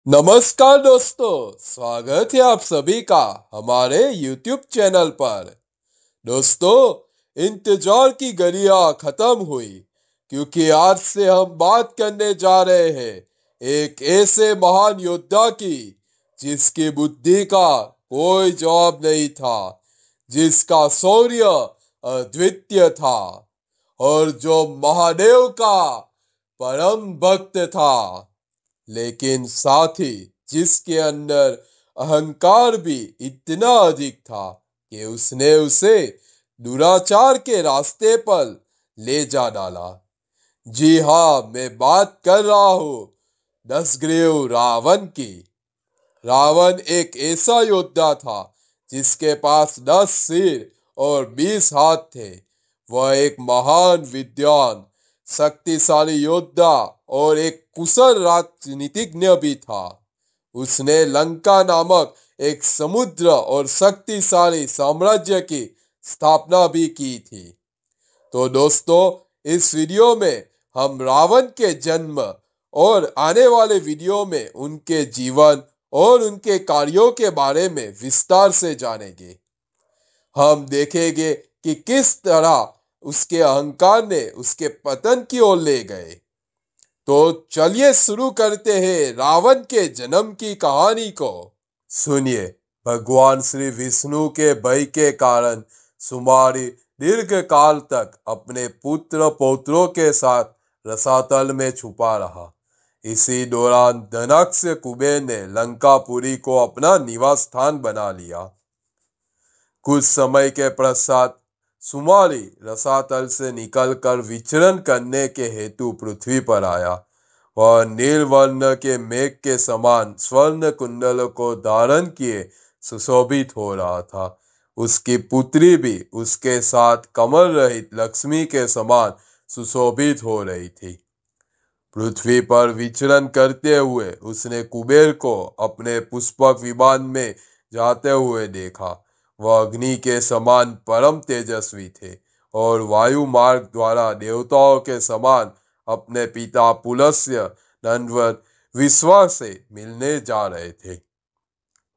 नमस्कार दोस्तों, स्वागत है आप सभी का हमारे YouTube चैनल पर। दोस्तों, इंतजार की घड़ियां खत्म हुई क्योंकि आज से हम बात करने जा रहे हैं एक ऐसे महान योद्धा की जिसकी बुद्धि का कोई जवाब नहीं था, जिसका शौर्य अद्वितीय था और जो महादेव का परम भक्त था, लेकिन साथ ही जिसके अंदर अहंकार भी इतना अधिक था कि उसने उसे दुराचार के रास्ते पर ले जा डाला। जी हाँ, मैं बात कर रहा हूं दसग्रीव रावण की। रावण एक ऐसा योद्धा था जिसके पास 10 सिर और 20 हाथ थे। वह एक महान विद्वान, शक्तिशाली योद्धा और एक कुशल राजनीतिज्ञ भी था। उसने लंका नामक एक समुद्र और शक्तिशाली साम्राज्य की स्थापना भी की थी। तो दोस्तों, इस वीडियो में हम रावण के जन्म और आने वाले वीडियो में उनके जीवन और उनके कार्यों के बारे में विस्तार से जानेंगे। हम देखेंगे कि किस तरह उसके अहंकार ने उसके पतन की ओर ले गए। तो चलिए शुरू करते हैं रावण के जन्म की कहानी को। सुनिए, भगवान श्री विष्णु के भय के कारण सुमारी दीर्घ काल तक अपने पुत्र पौत्रों के साथ रसातल में छुपा रहा। इसी दौरान धनाक्ष कुबेर ने लंकापुरी को अपना निवास स्थान बना लिया। कुछ समय के पश्चात सुमारी रसातल से निकलकर विचरण करने के हेतु पृथ्वी पर आया। वह नीलवर्ण के मेघ के समान स्वर्ण कुंडल को धारण किए सुशोभित हो रहा था। उसकी पुत्री भी उसके साथ कमल रहित लक्ष्मी के समान सुशोभित हो रही थी। पृथ्वी पर विचरण करते हुए उसने कुबेर को अपने पुष्पक विमान में जाते हुए देखा। वह अग्नि के समान परम तेजस्वी थे और वायु मार्ग द्वारा देवताओं के समान अपने पिता पुलस्त्य नंदवत विश्वा से मिलने जा रहे थे।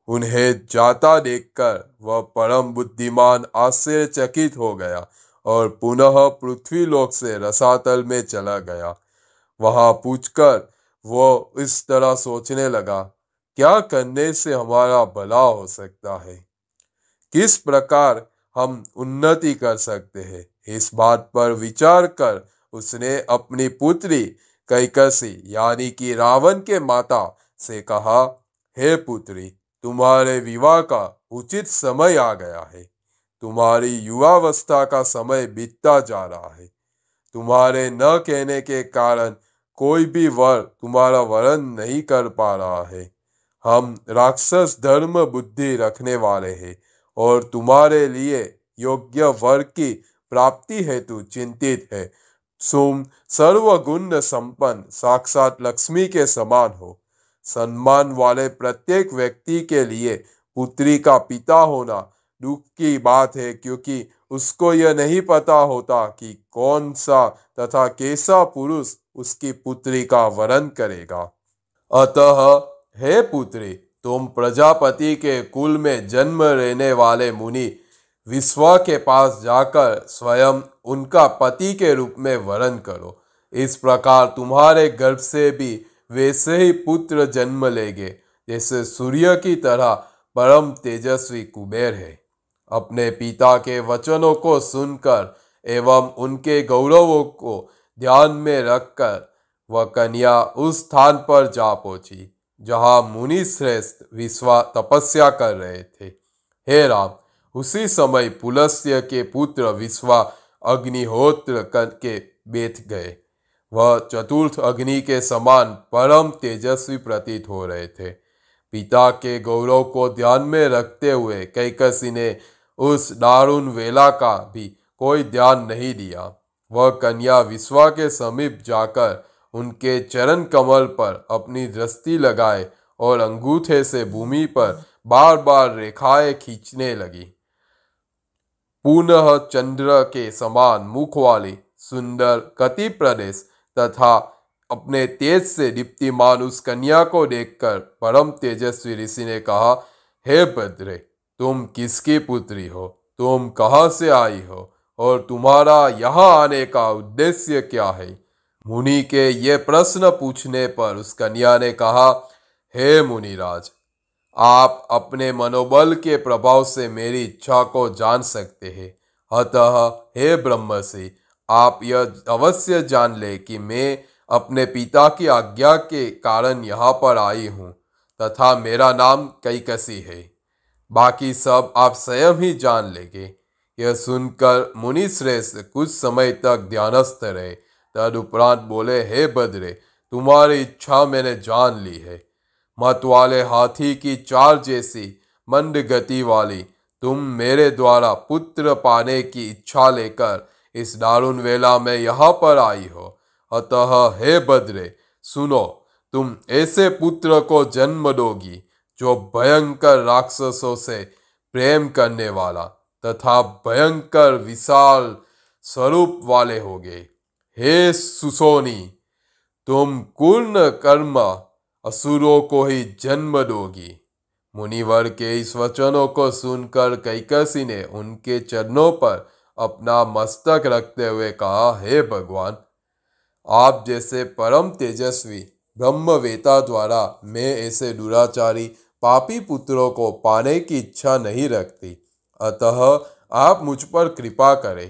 उन्हें जाता देखकर वह परम बुद्धिमान आश्चर्यचकित हो गया और पुनः पृथ्वी लोक से रसातल में चला गया। वहां पूछकर वो इस तरह सोचने लगा, क्या करने से हमारा भला हो सकता है, किस प्रकार हम उन्नति कर सकते हैं। इस बात पर विचार कर उसने अपनी पुत्री कैकसी यानी कि रावण के माता से कहा, हे पुत्री, तुम्हारे विवाह का उचित समय आ गया है। तुम्हारी युवावस्था का समय बीतता जा रहा है। तुम्हारे न कहने के कारण कोई भी वर तुम्हारा वरण नहीं कर पा रहा है। हम राक्षस धर्म बुद्धि रखने वाले हैं और तुम्हारे लिए योग्य वर की प्राप्ति हेतु चिंतित है। तुम सर्वगुण संपन्न साक्षात लक्ष्मी के समान हो। सम्मान वाले प्रत्येक व्यक्ति के लिए पुत्री का पिता होना दुख की बात है, क्योंकि उसको यह नहीं पता होता कि कौन सा तथा कैसा पुरुष उसकी पुत्री का वरण करेगा। अतः हे पुत्री, तुम प्रजापति के कुल में जन्म लेने वाले मुनि विश्वा के पास जाकर स्वयं उनका पति के रूप में वरण करो। इस प्रकार तुम्हारे गर्भ से भी वैसे ही पुत्र जन्म लेंगे जैसे सूर्य की तरह परम तेजस्वी कुबेर है। अपने पिता के वचनों को सुनकर एवं उनके गौरवों को ध्यान में रखकर वह कन्या उस स्थान पर जा पहुंची जहां मुनि श्रेष्ठ विश्वा तपस्या कर रहे थे। हे राम, उसी समय पुलस्त्य के पुत्र विश्वा अग्निहोत्र करके बैठ गए। वह चतुर्थ अग्नि के समान परम तेजस्वी प्रतीत हो रहे थे। पिता के गौरव को ध्यान में रखते हुए कैकसी ने उस दारुण वेला का भी कोई ध्यान नहीं दिया। वह कन्या विश्वा के समीप जाकर उनके चरण कमल पर अपनी दृष्टि लगाए और अंगूठे से भूमि पर बार बार रेखाएं खींचने लगी। पुनः चंद्र के समान मुख वाली सुंदर कति प्रदेश तथा अपने तेज से दीप्तिमान उस कन्या को देखकर परम तेजस्वी ऋषि ने कहा, हे बद्रे, तुम किसकी पुत्री हो? तुम कहाँ से आई हो और तुम्हारा यहाँ आने का उद्देश्य क्या है? मुनि के ये प्रश्न पूछने पर उस कन्या ने कहा, हे मुनिराज, आप अपने मनोबल के प्रभाव से मेरी इच्छा को जान सकते हैं। अतः हे ब्रह्मर्षि, आप यह अवश्य जान ले कि मैं अपने पिता की आज्ञा के कारण यहाँ पर आई हूँ तथा मेरा नाम कैकसी है। बाकी सब आप स्वयं ही जान लेंगे। यह सुनकर मुनि श्रेष्ठ कुछ समय तक ध्यानस्थ रहे। तदुपरांत बोले, हे बद्रे, तुम्हारी इच्छा मैंने जान ली है। मत वाले हाथी की चाल जैसी मंद गति वाली तुम मेरे द्वारा पुत्र पाने की इच्छा लेकर इस दारुण वेला में यहाँ पर आई हो। अतः हे बद्रे, सुनो, तुम ऐसे पुत्र को जन्म दोगी जो भयंकर राक्षसों से प्रेम करने वाला तथा भयंकर विशाल स्वरूप वाले होगे। हे सुसोनी, तुम पूर्ण कर्म असुरों को ही जन्म दोगी। मुनिवर के इस वचनों को सुनकर कैकसी ने उनके चरणों पर अपना मस्तक रखते हुए कहा, हे भगवान, आप जैसे परम तेजस्वी ब्रह्मवेता द्वारा मैं ऐसे दुराचारी पापी पुत्रों को पाने की इच्छा नहीं रखती। अतः आप मुझ पर कृपा करें।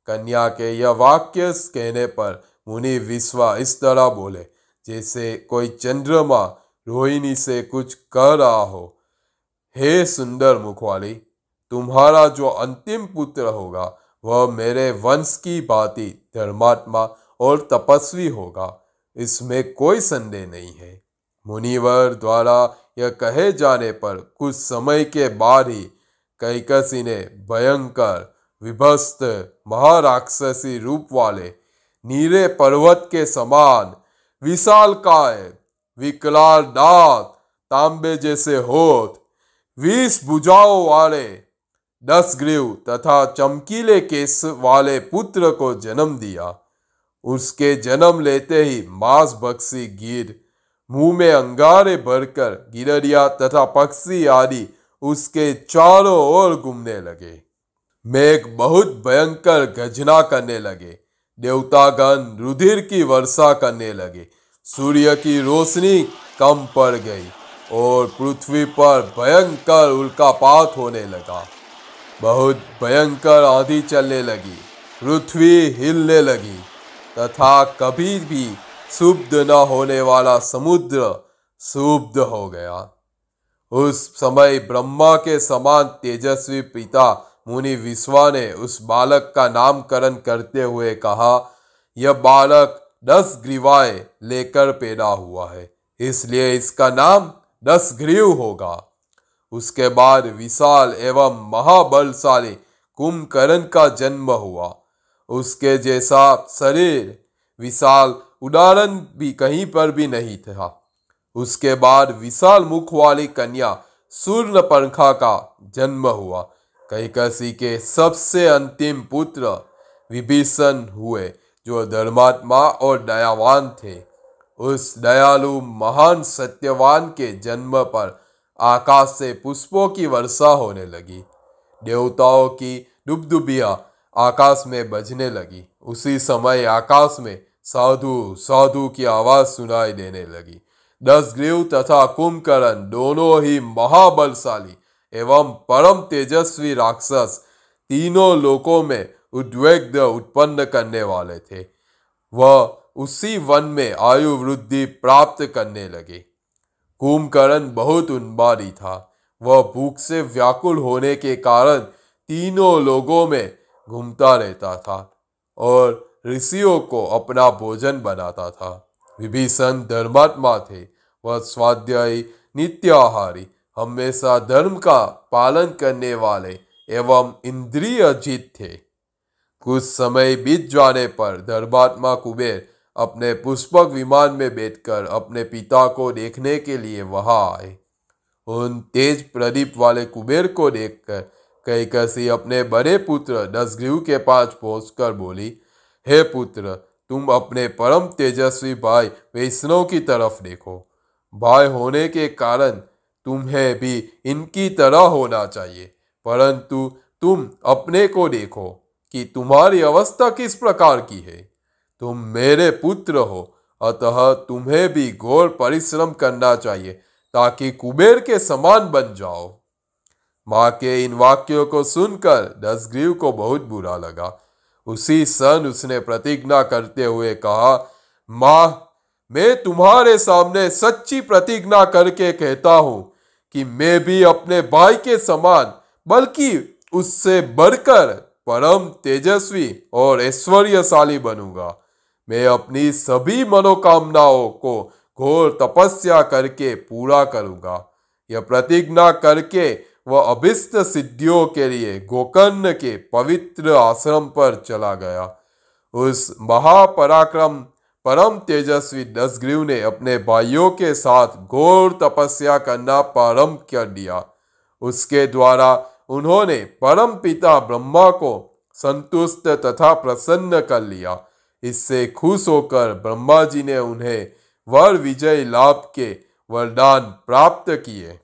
कन्या के यह वाक्य कहने पर मुनि विश्वा इस तरह बोले जैसे कोई चंद्रमा रोहिणी से कुछ कह रहा हो, हे सुंदर मुख वाली, तुम्हारा जो अंतिम पुत्र होगा वह मेरे वंश की भांति धर्मात्मा और तपस्वी होगा, इसमें कोई संदेह नहीं है। मुनिवर द्वारा यह कहे जाने पर कुछ समय के बाद ही कैकसी ने भयंकर विभत्स महाराक्षसी रूप वाले नीले पर्वत के समान विशालकाय, विकराल दांत, तांबे जैसे होठ, 20 भुजाओं वाले 10 ग्रीव तथा चमकीले केस वाले पुत्र को जन्म दिया। उसके जन्म लेते ही मांस भक्षी गिद्ध, मुंह में अंगारे भरकर गिररिया तथा पक्षी आदि उसके चारों ओर घूमने लगे। मेघ बहुत भयंकर गर्जना करने लगे। देवतागण रुधिर की वर्षा करने लगे। सूर्य की रोशनी कम पड़ गई और पृथ्वी पर भयंकर उल्कापात होने लगा। बहुत भयंकर आंधी चलने लगी। पृथ्वी हिलने लगी तथा कभी भी शुद्ध न होने वाला समुद्र शुद्ध हो गया। उस समय ब्रह्मा के समान तेजस्वी पिता मुनि विश्वा ने उस बालक का नामकरण करते हुए कहा, यह बालक 10 ग्रीवाएं लेकर पैदा हुआ है, इसलिए इसका नाम 10 ग्रीव होगा। उसके बाद विशाल एवं महाबलशाली कुंभकर्ण का जन्म हुआ। उसके जैसा शरीर, विशाल उदाहरण भी कहीं पर भी नहीं था। उसके बाद विशाल मुख वाली कन्या सूर्यपंखा का जन्म हुआ। कैकसी के सबसे अंतिम पुत्र विभीषण हुए, जो धर्मात्मा और दयावान थे। उस दयालु महान सत्यवान के जन्म पर आकाश से पुष्पों की वर्षा होने लगी। देवताओं की दुबदुबियां आकाश में बजने लगी। उसी समय आकाश में साधु साधु की आवाज सुनाई देने लगी। 10 ग्रीव तथा कुंभकर्ण दोनों ही महाबलशाली एवं परम तेजस्वी राक्षस तीनों लोकों में उद्वेग उत्पन्न करने वाले थे। वह उसी वन में आयु वृद्धि प्राप्त करने लगे। कुंभकर्ण बहुत उन्मादी था। वह भूख से व्याकुल होने के कारण तीनों लोगों में घूमता रहता था और ऋषियों को अपना भोजन बनाता था। विभीषण धर्मात्मा थे। वह स्वाध्यायी, नित्याहारी, हमेशा धर्म का पालन करने वाले एवं इंद्रिय जीत थे। कुछ समय बीत जाने पर धर्मात्मा कुबेर अपने पुष्पक विमान में बैठकर अपने पिता को देखने के लिए वहां आए। उन तेज प्रदीप वाले कुबेर को देखकर कैकसी अपने बड़े पुत्र 10 ग्रीव के पास पहुंचकर बोली, हे पुत्र, तुम अपने परम तेजस्वी भाई वैष्णव की तरफ देखो। भाई होने के कारण तुम्हें भी इनकी तरह होना चाहिए, परंतु तुम अपने को देखो कि तुम्हारी अवस्था किस प्रकार की है। तुम मेरे पुत्र हो, अतः तुम्हें भी घोर परिश्रम करना चाहिए ताकि कुबेर के समान बन जाओ। माँ के इन वाक्यों को सुनकर दसग्रीव को बहुत बुरा लगा। उसी क्षण उसने प्रतिज्ञा करते हुए कहा, माँ, मैं तुम्हारे सामने सच्ची प्रतिज्ञा करके कहता हूं कि मैं भी अपने भाई के समान, बल्कि उससे बढ़कर परम तेजस्वी और ऐश्वर्यशाली बनूंगा। मैं अपनी सभी मनोकामनाओं को घोर तपस्या करके पूरा करूंगा। यह प्रतिज्ञा करके वह अभिष्ट सिद्धियों के लिए गोकर्ण के पवित्र आश्रम पर चला गया। उस महापराक्रम परम तेजस्वी दसग्रीव ने अपने भाइयों के साथ घोर तपस्या करना प्रारंभ कर दिया। उसके द्वारा उन्होंने परम पिता ब्रह्मा को संतुष्ट तथा प्रसन्न कर लिया। इससे खुश होकर ब्रह्मा जी ने उन्हें वर विजय लाभ के वरदान प्राप्त किए।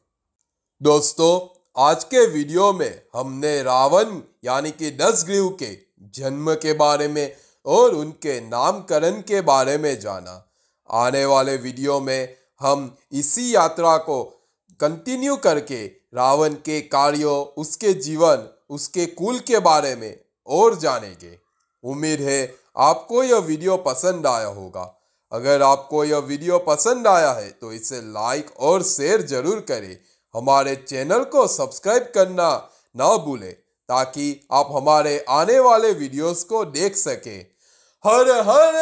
दोस्तों, आज के वीडियो में हमने रावण यानी कि दसग्रीव के जन्म के बारे में और उनके नामकरण के बारे में जाना। आने वाले वीडियो में हम इसी यात्रा को कंटिन्यू करके रावण के कार्यों, उसके जीवन, उसके कुल के बारे में और जानेंगे। उम्मीद है आपको यह वीडियो पसंद आया होगा। अगर आपको यह वीडियो पसंद आया है तो इसे लाइक और शेयर जरूर करें। हमारे चैनल को सब्सक्राइब करना ना भूलें ताकि आप हमारे आने वाले वीडियोस को देख सकें। हर हर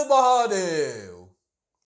महादेव।